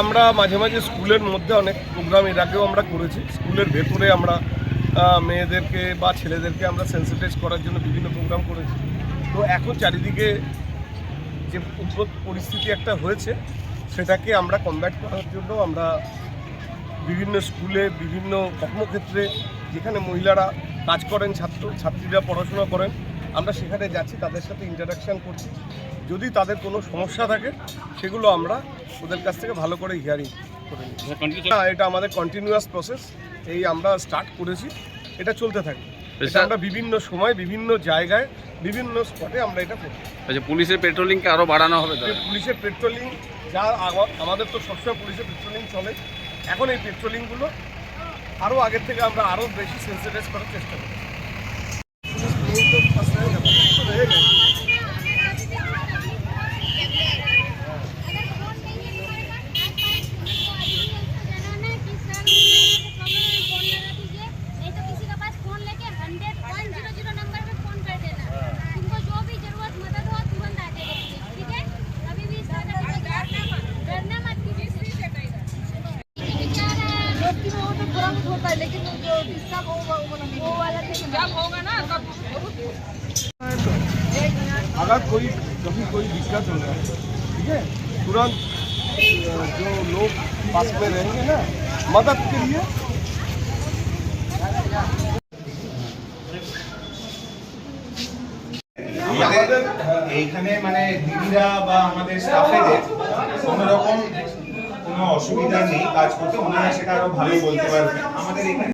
আমরা মাঝে মাঝে স্কুলের মধ্যে অনেক প্রোগ্রাম এর আগেও আমরা করেছি। স্কুলের ভেতরে আমরা মেয়েদেরকে বা ছেলেদেরকে আমরা সেন্সিটাইজ করার জন্য বিভিন্ন প্রোগ্রাম করেছি। তো এখন চারিদিকে যে উদ্ভূত পরিস্থিতি একটা হয়েছে, সেটাকে আমরা কমব্যাট করার জন্য আমরা বিভিন্ন স্কুলে, বিভিন্ন কর্মক্ষেত্রে যেখানে মহিলারা কাজ করেন, ছাত্রীরা পড়াশোনা করেন, আমরা সেখানে যাচ্ছি, তাদের সাথে ইন্টারাকশান করছি। যদি তাদের কোনো সমস্যা থাকে সেগুলো আমরা ওদের কাছ থেকে ভালো করে হিয়ারিং করে নিই। এটা আমাদের কন্টিনিউয়াস প্রসেস। এই আমরা স্টার্ট করেছি, এটা চলতে থাকে। এটা আমরা বিভিন্ন সময়, বিভিন্ন জায়গায়, বিভিন্ন স্পটে আমরা এটা করি। আচ্ছা, পুলিশের পেট্রোলিংকে আরও বাড়ানো হবে? পুলিশের পেট্রোলিং যা আমাদের তো সবসময় পুলিশের পেট্রোলিং চলে। এখন এই পেট্রোলিংগুলো আরও আগের থেকে আমরা আরও বেশি সেন্সিটাইজ করার চেষ্টা করি। होता है लेकिन जो डिस्टर्ब होगा वो वाला जब होगा ना तब अगर कभी कोई दिक्कत होगा, ठीक है, तुरंत जो लोग पास में रहेंगे ना मदद के लिए, এইখানে মানে দিদিরা বা আমাদের স্টাফেদের কোনো রকম কোনো অসুবিধা নেই কাজ করতে, ওনারা সেটা আরো ভালো বলতে পারবেন। আমাদের এখানে